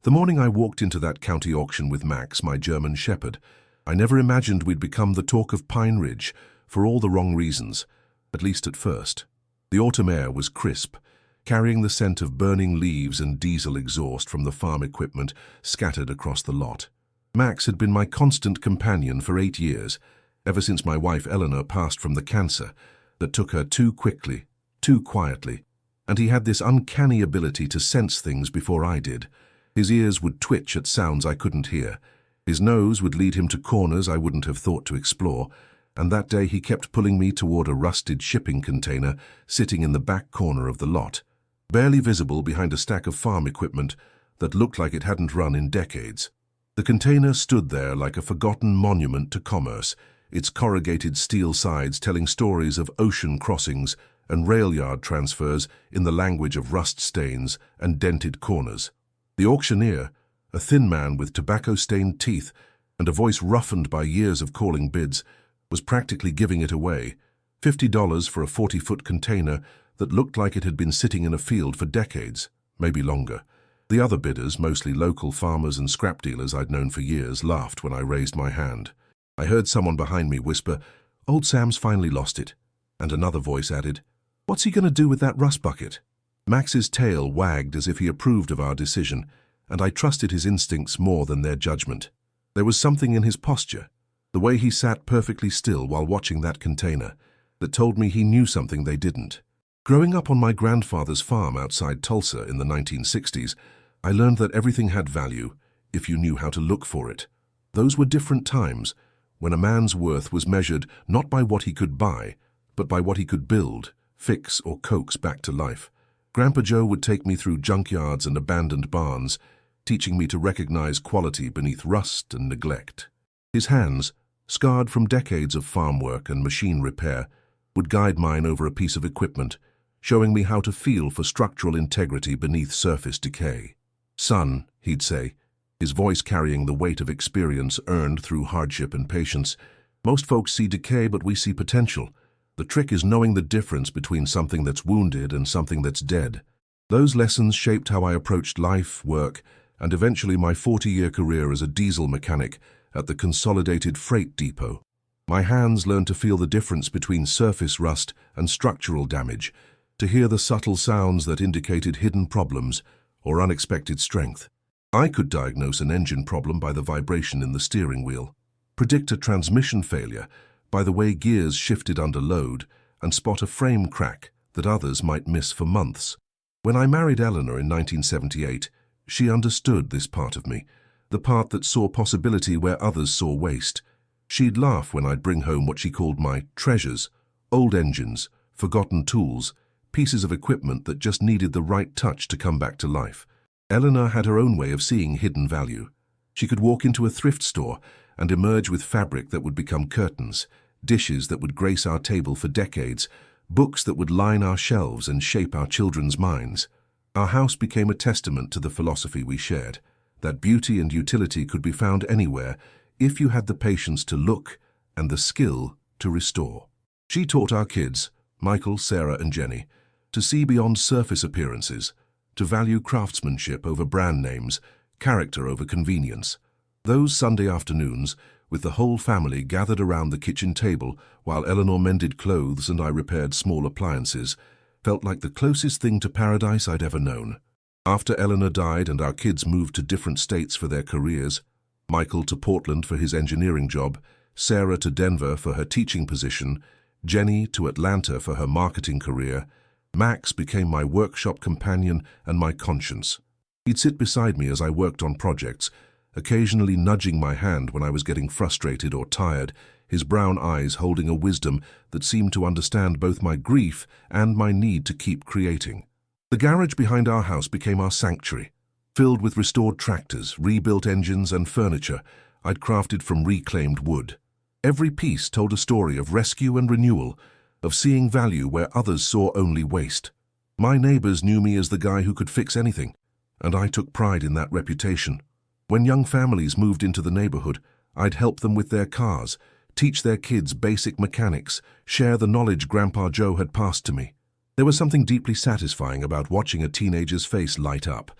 The morning I walked into that county auction with Max, my German shepherd, I never imagined we'd become the talk of Pine Ridge, for all the wrong reasons, at least at first. The autumn air was crisp, carrying the scent of burning leaves and diesel exhaust from the farm equipment scattered across the lot. Max had been my constant companion for 8 years, ever since my wife Eleanor passed from the cancer that took her too quickly, too quietly, and he had this uncanny ability to sense things before I did. His ears would twitch at sounds I couldn't hear. His nose would lead him to corners I wouldn't have thought to explore, and that day he kept pulling me toward a rusted shipping container sitting in the back corner of the lot, barely visible behind a stack of farm equipment that looked like it hadn't run in decades. The container stood there like a forgotten monument to commerce, its corrugated steel sides telling stories of ocean crossings and rail yard transfers in the language of rust stains and dented corners. The auctioneer, a thin man with tobacco-stained teeth and a voice roughened by years of calling bids, was practically giving it away, $50 for a 40-foot container that looked like it had been sitting in a field for decades, maybe longer. The other bidders, mostly local farmers and scrap dealers I'd known for years, laughed when I raised my hand. I heard someone behind me whisper, "Old Sam's finally lost it," and another voice added, "What's he going to do with that rust bucket?" Max's tail wagged as if he approved of our decision, and I trusted his instincts more than their judgment. There was something in his posture, the way he sat perfectly still while watching that container, that told me he knew something they didn't. Growing up on my grandfather's farm outside Tulsa in the 1960s, I learned that everything had value if you knew how to look for it. Those were different times, when a man's worth was measured not by what he could buy, but by what he could build, fix, or coax back to life. Grandpa Joe would take me through junkyards and abandoned barns, teaching me to recognize quality beneath rust and neglect. His hands, scarred from decades of farm work and machine repair, would guide mine over a piece of equipment, showing me how to feel for structural integrity beneath surface decay. "Son," he'd say, his voice carrying the weight of experience earned through hardship and patience, "most folks see decay, but we see potential. The trick is knowing the difference between something that's wounded and something that's dead." Those lessons shaped how I approached life, work, and eventually my 40-year career as a diesel mechanic at the Consolidated Freight Depot. My hands learned to feel the difference between surface rust and structural damage, to hear the subtle sounds that indicated hidden problems or unexpected strength. I could diagnose an engine problem by the vibration in the steering wheel, predict a transmission failure by the way gears shifted under load, and spot a frame crack that others might miss for months. When I married Eleanor in 1978, she understood this part of me, the part that saw possibility where others saw waste. She'd laugh when I'd bring home what she called my treasures, old engines, forgotten tools, pieces of equipment that just needed the right touch to come back to life. Eleanor had her own way of seeing hidden value. She could walk into a thrift store and emerge with fabric that would become curtains, dishes that would grace our table for decades, books that would line our shelves and shape our children's minds. Our house became a testament to the philosophy we shared, that beauty and utility could be found anywhere if you had the patience to look and the skill to restore. She taught our kids, Michael, Sarah, and Jenny, to see beyond surface appearances, to value craftsmanship over brand names, character over convenience. Those Sunday afternoons, with the whole family gathered around the kitchen table while Eleanor mended clothes and I repaired small appliances, felt like the closest thing to paradise I'd ever known. After Eleanor died and our kids moved to different states for their careers, Michael to Portland for his engineering job, Sarah to Denver for her teaching position, Jenny to Atlanta for her marketing career, Max became my workshop companion and my conscience. He'd sit beside me as I worked on projects, occasionally nudging my hand when I was getting frustrated or tired, his brown eyes holding a wisdom that seemed to understand both my grief and my need to keep creating. The garage behind our house became our sanctuary, filled with restored tractors, rebuilt engines, and furniture I'd crafted from reclaimed wood. Every piece told a story of rescue and renewal, of seeing value where others saw only waste. My neighbors knew me as the guy who could fix anything, and I took pride in that reputation. When young families moved into the neighborhood, I'd help them with their cars, teach their kids basic mechanics, share the knowledge Grandpa Joe had passed to me. There was something deeply satisfying about watching a teenager's face light up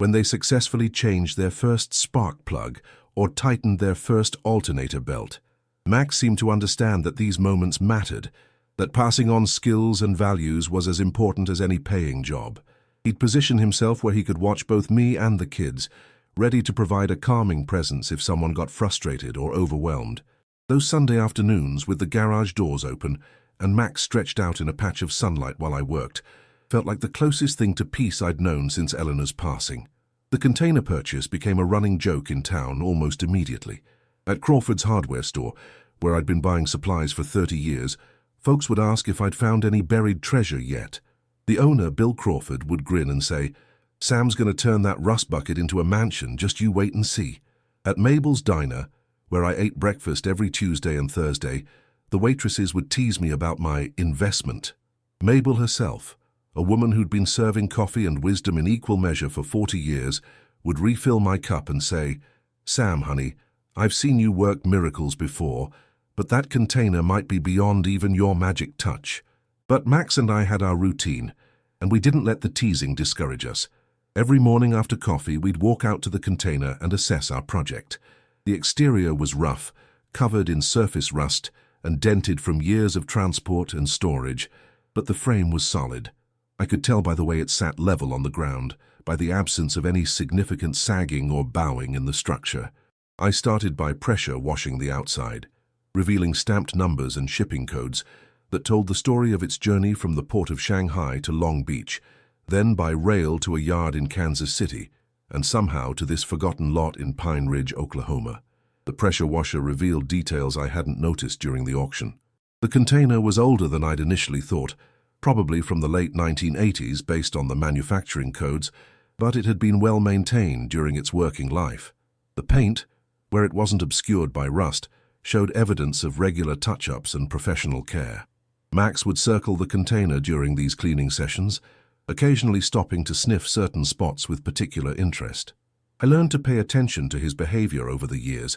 when they successfully changed their first spark plug or tightened their first alternator belt. Max seemed to understand that these moments mattered, that passing on skills and values was as important as any paying job. He'd position himself where he could watch both me and the kids, ready to provide a calming presence if someone got frustrated or overwhelmed. Those Sunday afternoons with the garage doors open and Max stretched out in a patch of sunlight while I worked felt like the closest thing to peace I'd known since Eleanor's passing. The container purchase became a running joke in town almost immediately. At Crawford's hardware store, where I'd been buying supplies for 30 years, folks would ask if I'd found any buried treasure yet. The owner, Bill Crawford, would grin and say, "Sam's going to turn that rust bucket into a mansion, just you wait and see." At Mabel's Diner, where I ate breakfast every Tuesday and Thursday, the waitresses would tease me about my investment. Mabel herself, a woman who'd been serving coffee and wisdom in equal measure for 40 years, would refill my cup and say, "Sam, honey, I've seen you work miracles before, but that container might be beyond even your magic touch." But Max and I had our routine, and we didn't let the teasing discourage us. Every morning after coffee, we'd walk out to the container and assess our project. The exterior was rough, covered in surface rust, and dented from years of transport and storage, but the frame was solid. I could tell by the way it sat level on the ground, by the absence of any significant sagging or bowing in the structure. I started by pressure washing the outside, revealing stamped numbers and shipping codes that told the story of its journey from the port of Shanghai to Long Beach, then by rail to a yard in Kansas City, and somehow to this forgotten lot in Pine Ridge, Oklahoma. The pressure washer revealed details I hadn't noticed during the auction. The container was older than I'd initially thought, probably from the late 1980s based on the manufacturing codes, but it had been well maintained during its working life. The paint, where it wasn't obscured by rust, showed evidence of regular touch-ups and professional care. Max would circle the container during these cleaning sessions, occasionally stopping to sniff certain spots with particular interest. I learned to pay attention to his behavior over the years.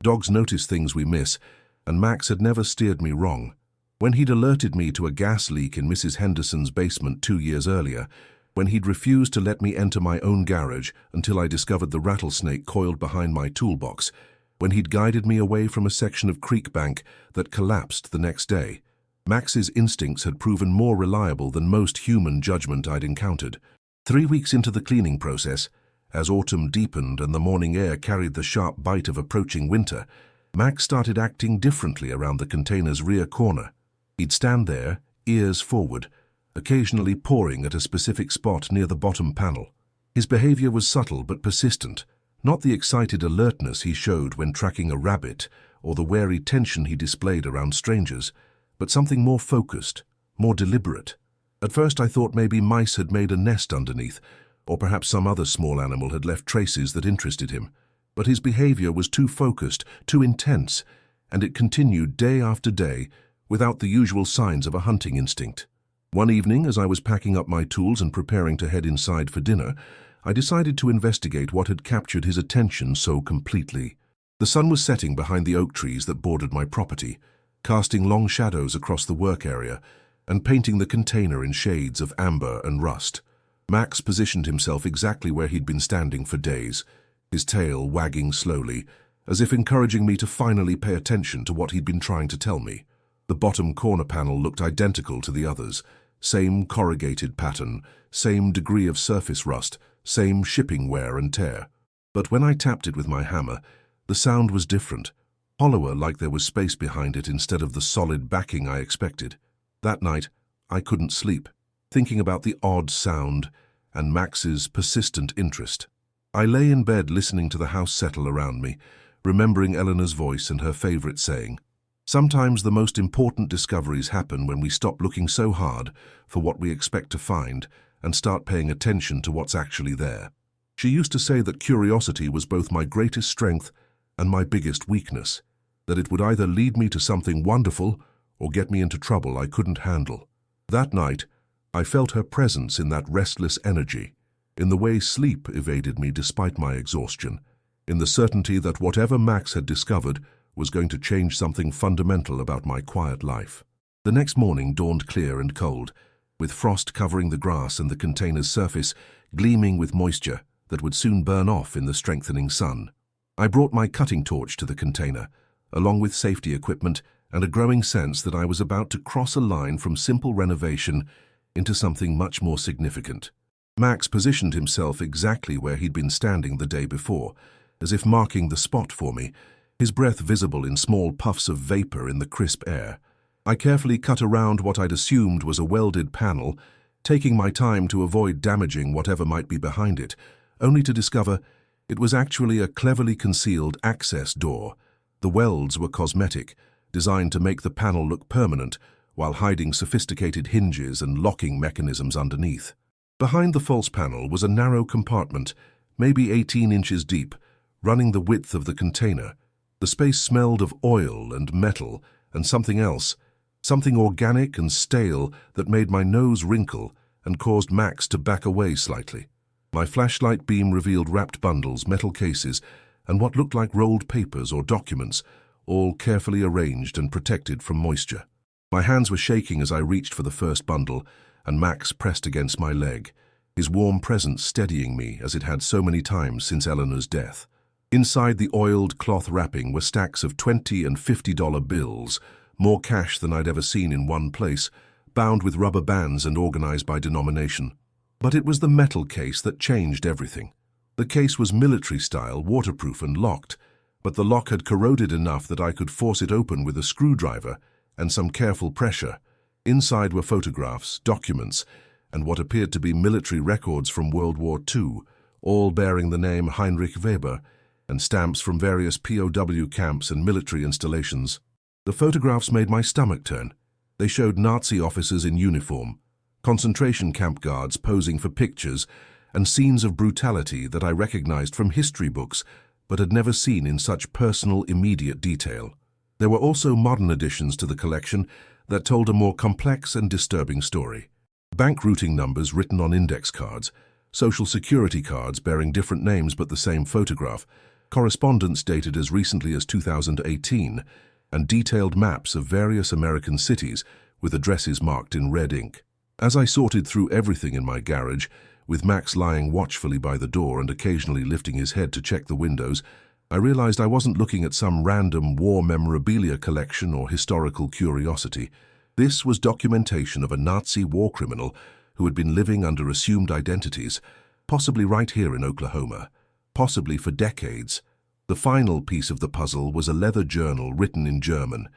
Dogs notice things we miss, and Max had never steered me wrong. When he'd alerted me to a gas leak in Mrs. Henderson's basement 2 years earlier, when he'd refused to let me enter my own garage until I discovered the rattlesnake coiled behind my toolbox, when he'd guided me away from a section of creek bank that collapsed the next day, Max's instincts had proven more reliable than most human judgment I'd encountered. 3 weeks into the cleaning process, as autumn deepened and the morning air carried the sharp bite of approaching winter, Max started acting differently around the container's rear corner. He'd stand there, ears forward, occasionally pawing at a specific spot near the bottom panel. His behavior was subtle but persistent, not the excited alertness he showed when tracking a rabbit or the wary tension he displayed around strangers, but something more focused, more deliberate. At first I thought maybe mice had made a nest underneath, or perhaps some other small animal had left traces that interested him. But his behavior was too focused, too intense, and it continued day after day without the usual signs of a hunting instinct. One evening, as I was packing up my tools and preparing to head inside for dinner, I decided to investigate what had captured his attention so completely. The sun was setting behind the oak trees that bordered my property, casting long shadows across the work area and painting the container in shades of amber and rust. Max positioned himself exactly where he'd been standing for days, his tail wagging slowly, as if encouraging me to finally pay attention to what he'd been trying to tell me. The bottom corner panel looked identical to the others, same corrugated pattern, same degree of surface rust, same shipping wear and tear. But when I tapped it with my hammer, the sound was different, hollower, like there was space behind it instead of the solid backing I expected. That night, I couldn't sleep, thinking about the odd sound and Max's persistent interest. I lay in bed listening to the house settle around me, remembering Eleanor's voice and her favorite saying, "Sometimes the most important discoveries happen when we stop looking so hard for what we expect to find and start paying attention to what's actually there." She used to say that curiosity was both my greatest strength and my biggest weakness, that it would either lead me to something wonderful or get me into trouble I couldn't handle. That night, I felt her presence in that restless energy, in the way sleep evaded me despite my exhaustion, in the certainty that whatever Max had discovered was going to change something fundamental about my quiet life. The next morning dawned clear and cold, with frost covering the grass and the container's surface gleaming with moisture. that would soon burn off in the strengthening sun. I brought my cutting torch to the container, along with safety equipment and a growing sense that I was about to cross a line from simple renovation into something much more significant. Max positioned himself exactly where he'd been standing the day before, as if marking the spot for me, his breath visible in small puffs of vapor in the crisp air. I carefully cut around what I'd assumed was a welded panel, taking my time to avoid damaging whatever might be behind it, only to discover it was actually a cleverly concealed access door. The welds were cosmetic, designed to make the panel look permanent, while hiding sophisticated hinges and locking mechanisms underneath. Behind the false panel was a narrow compartment, maybe 18 inches deep, running the width of the container. The space smelled of oil and metal and something else, something organic and stale that made my nose wrinkle and caused Max to back away slightly. My flashlight beam revealed wrapped bundles, metal cases, and what looked like rolled papers or documents, all carefully arranged and protected from moisture. My hands were shaking as I reached for the first bundle, and Max pressed against my leg, his warm presence steadying me as it had so many times since Eleanor's death. Inside the oiled cloth wrapping were stacks of $20 and $50 bills, more cash than I'd ever seen in one place, bound with rubber bands and organized by denomination. But it was the metal case that changed everything. The case was military-style, waterproof and locked, but the lock had corroded enough that I could force it open with a screwdriver and some careful pressure. Inside were photographs, documents, and what appeared to be military records from World War II, all bearing the name Heinrich Weber, and stamps from various POW camps and military installations. The photographs made my stomach turn. They showed Nazi officers in uniform, concentration camp guards posing for pictures, and scenes of brutality that I recognized from history books but had never seen in such personal, immediate detail. There were also modern additions to the collection that told a more complex and disturbing story. Bank routing numbers written on index cards, social security cards bearing different names but the same photograph, correspondence dated as recently as 2018, and detailed maps of various American cities with addresses marked in red ink. As I sorted through everything in my garage, with Max lying watchfully by the door and occasionally lifting his head to check the windows, I realized I wasn't looking at some random war memorabilia collection or historical curiosity. This was documentation of a Nazi war criminal who had been living under assumed identities, possibly right here in Oklahoma, possibly for decades. The final piece of the puzzle was a leather journal written in German,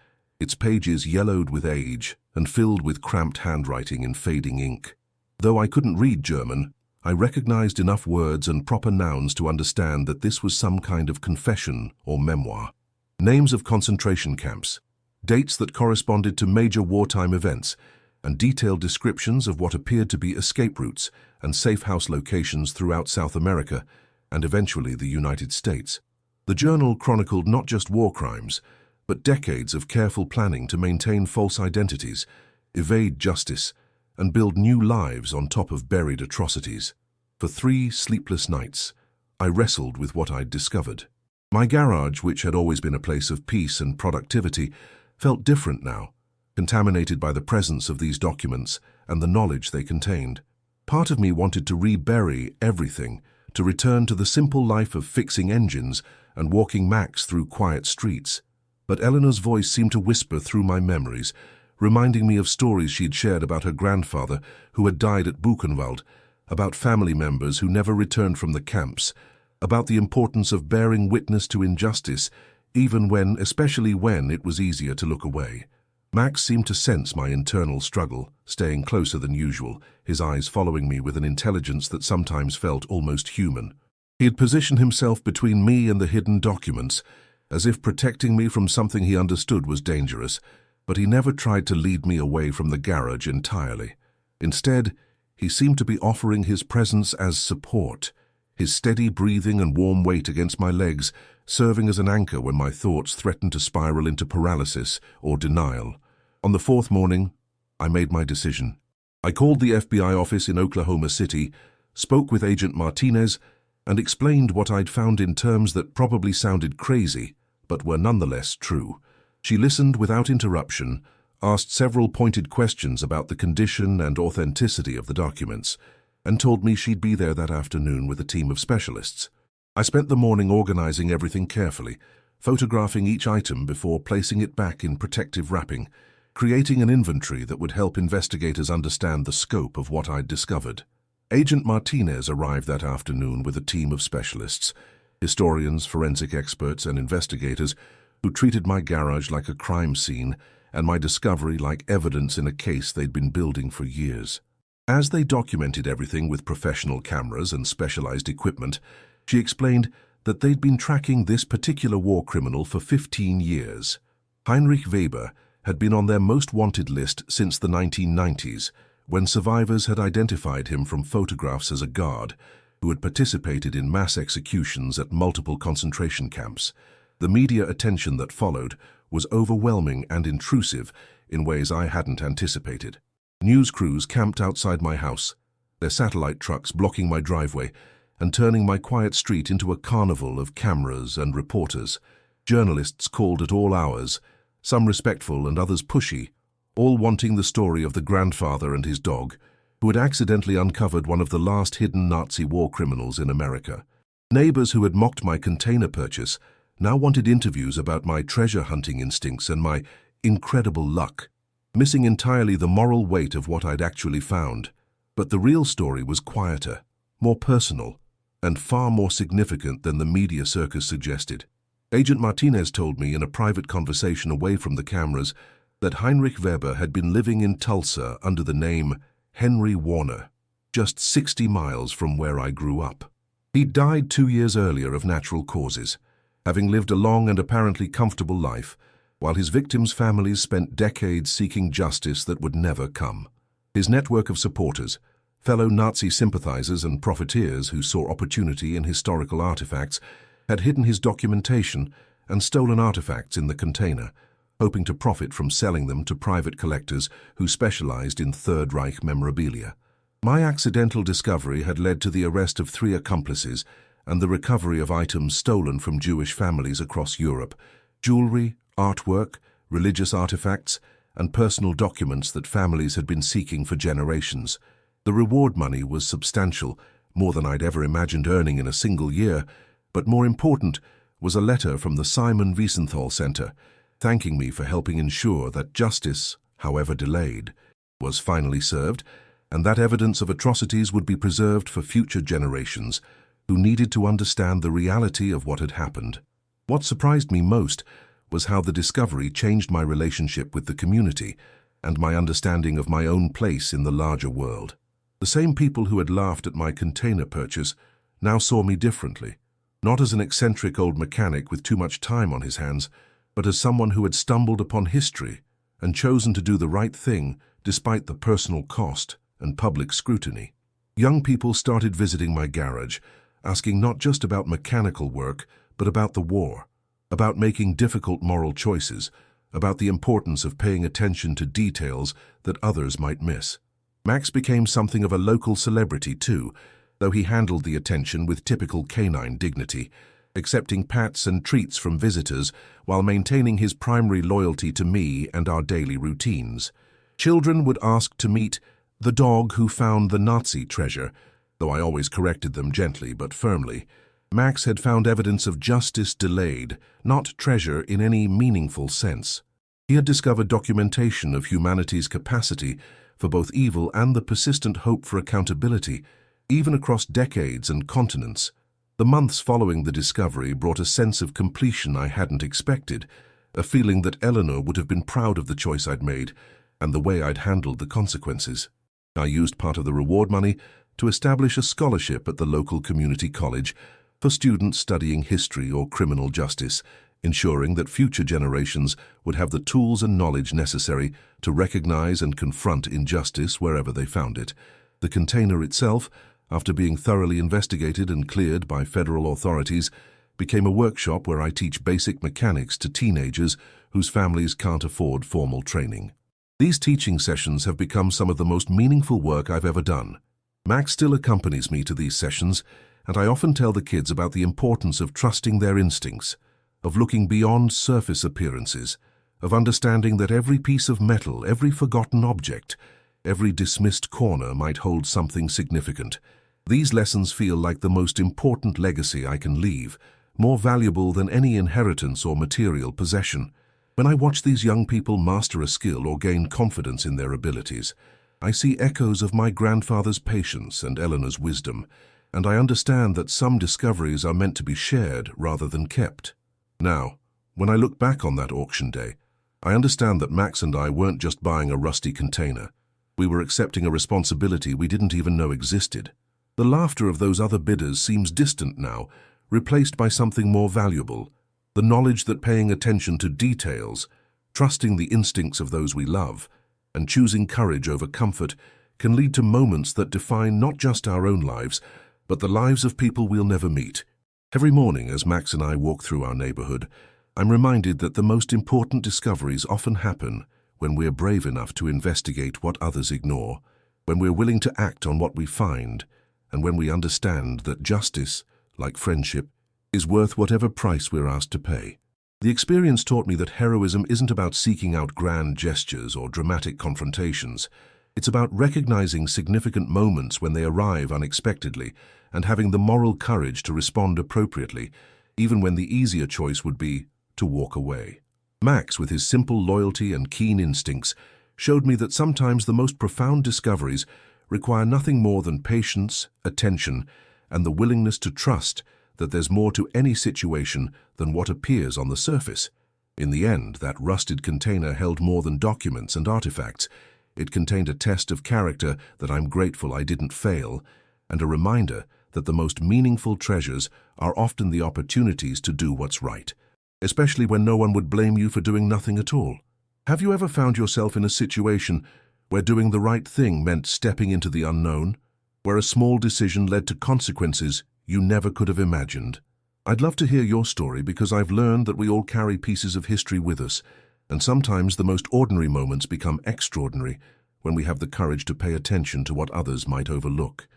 its pages yellowed with age and filled with cramped handwriting in fading ink. Though I couldn't read German, I recognized enough words and proper nouns to understand that this was some kind of confession or memoir. Names of concentration camps, dates that corresponded to major wartime events, and detailed descriptions of what appeared to be escape routes and safe house locations throughout South America and eventually the United States. The journal chronicled not just war crimes, but decades of careful planning to maintain false identities, evade justice, and build new lives on top of buried atrocities. For 3 sleepless nights, I wrestled with what I'd discovered. My garage, which had always been a place of peace and productivity, felt different now, contaminated by the presence of these documents and the knowledge they contained. Part of me wanted to rebury everything, to return to the simple life of fixing engines and walking Max through quiet streets. But Eleanor's voice seemed to whisper through my memories, reminding me of stories she'd shared about her grandfather who had died at Buchenwald, about family members who never returned from the camps, about the importance of bearing witness to injustice, even when, especially when, it was easier to look away. Max seemed to sense my internal struggle, staying closer than usual, his eyes following me with an intelligence that sometimes felt almost human. He had positioned himself between me and the hidden documents, as if protecting me from something he understood was dangerous, but he never tried to lead me away from the garage entirely. Instead, he seemed to be offering his presence as support, his steady breathing and warm weight against my legs serving as an anchor when my thoughts threatened to spiral into paralysis or denial. On the 4th morning, I made my decision. I called the FBI office in Oklahoma City, spoke with Agent Martinez, and explained what I'd found in terms that probably sounded crazy, but were nonetheless true. She listened without interruption, asked several pointed questions about the condition and authenticity of the documents, and told me she'd be there that afternoon with a team of specialists. I spent the morning organizing everything carefully, photographing each item before placing it back in protective wrapping, creating an inventory that would help investigators understand the scope of what I'd discovered. Agent Martinez arrived that afternoon with a team of specialists, historians, forensic experts, and investigators who treated my garage like a crime scene and my discovery like evidence in a case they'd been building for years. As they documented everything with professional cameras and specialized equipment, she explained that they'd been tracking this particular war criminal for 15 years. Heinrich Weber had been on their most wanted list since the 1990s, when survivors had identified him from photographs as a guard who had participated in mass executions at multiple concentration camps. The media attention that followed was overwhelming and intrusive in ways I hadn't anticipated. News crews camped outside my house, their satellite trucks blocking my driveway and turning my quiet street into a carnival of cameras and reporters. Journalists called at all hours, some respectful and others pushy, all wanting the story of the grandfather and his dog, who had accidentally uncovered one of the last hidden Nazi war criminals in America. Neighbors who had mocked my container purchase now wanted interviews about my treasure hunting instincts and my incredible luck, missing entirely the moral weight of what I'd actually found. But the real story was quieter, more personal, and far more significant than the media circus suggested. Agent Martinez told me in a private conversation away from the cameras that Heinrich Weber had been living in Tulsa under the name Henry Warner, just 60 miles from where I grew up. He died 2 years earlier of natural causes, having lived a long and apparently comfortable life, while his victims' families spent decades seeking justice that would never come. His network of supporters, fellow Nazi sympathizers and profiteers who saw opportunity in historical artifacts, had hidden his documentation and stolen artifacts in the container, hoping to profit from selling them to private collectors who specialized in Third Reich memorabilia. My accidental discovery had led to the arrest of 3 accomplices and the recovery of items stolen from Jewish families across Europe: jewelry, artwork, religious artifacts, and personal documents that families had been seeking for generations. The reward money was substantial, more than I'd ever imagined earning in a single year, but more important was a letter from the Simon Wiesenthal Center, thanking me for helping ensure that justice, however delayed, was finally served, and that evidence of atrocities would be preserved for future generations who needed to understand the reality of what had happened. What surprised me most was how the discovery changed my relationship with the community and my understanding of my own place in the larger world. The same people who had laughed at my container purchase now saw me differently, not as an eccentric old mechanic with too much time on his hands, but as someone who had stumbled upon history and chosen to do the right thing despite the personal cost and public scrutiny. Young people started visiting my garage, asking not just about mechanical work, but about the war, about making difficult moral choices, about the importance of paying attention to details that others might miss. Max became something of a local celebrity too, though he handled the attention with typical canine dignity, accepting pats and treats from visitors while maintaining his primary loyalty to me and our daily routines. Children would ask to meet the dog who found the Nazi treasure, though I always corrected them gently but firmly. Max had found evidence of justice delayed, not treasure in any meaningful sense. He had discovered documentation of humanity's capacity for both evil and the persistent hope for accountability, even across decades and continents. The months following the discovery brought a sense of completion I hadn't expected, a feeling that Eleanor would have been proud of the choice I'd made and the way I'd handled the consequences. I used part of the reward money to establish a scholarship at the local community college for students studying history or criminal justice, ensuring that future generations would have the tools and knowledge necessary to recognize and confront injustice wherever they found it. The container itself, after being thoroughly investigated and cleared by federal authorities, became a workshop where I teach basic mechanics to teenagers whose families can't afford formal training. These teaching sessions have become some of the most meaningful work I've ever done. Max still accompanies me to these sessions, and I often tell the kids about the importance of trusting their instincts, of looking beyond surface appearances, of understanding that every piece of metal, every forgotten object, Every dismissed corner might hold something significant. These lessons feel like the most important legacy I can leave, more valuable than any inheritance or material possession. When I watch these young people master a skill or gain confidence in their abilities, I see echoes of my grandfather's patience and Eleanor's wisdom, and I understand that some discoveries are meant to be shared rather than kept. Now, when I look back on that auction day, I understand that Max and I weren't just buying a rusty container. We were accepting a responsibility we didn't even know existed. The laughter of those other bidders seems distant now, replaced by something more valuable, the knowledge that paying attention to details, trusting the instincts of those we love, and choosing courage over comfort can lead to moments that define not just our own lives, but the lives of people we'll never meet. Every morning as Max and I walk through our neighborhood, I'm reminded that the most important discoveries often happen when we're brave enough to investigate what others ignore, when we're willing to act on what we find, and when we understand that justice, like friendship, is worth whatever price we're asked to pay. The experience taught me that heroism isn't about seeking out grand gestures or dramatic confrontations. It's about recognizing significant moments when they arrive unexpectedly and having the moral courage to respond appropriately, even when the easier choice would be to walk away. Max, with his simple loyalty and keen instincts, showed me that sometimes the most profound discoveries require nothing more than patience, attention, and the willingness to trust that there's more to any situation than what appears on the surface. In the end, that rusted container held more than documents and artifacts. It contained a test of character that I'm grateful I didn't fail, and a reminder that the most meaningful treasures are often the opportunities to do what's right, especially when no one would blame you for doing nothing at all. Have you ever found yourself in a situation where doing the right thing meant stepping into the unknown, where a small decision led to consequences you never could have imagined? I'd love to hear your story because I've learned that we all carry pieces of history with us, and sometimes the most ordinary moments become extraordinary when we have the courage to pay attention to what others might overlook.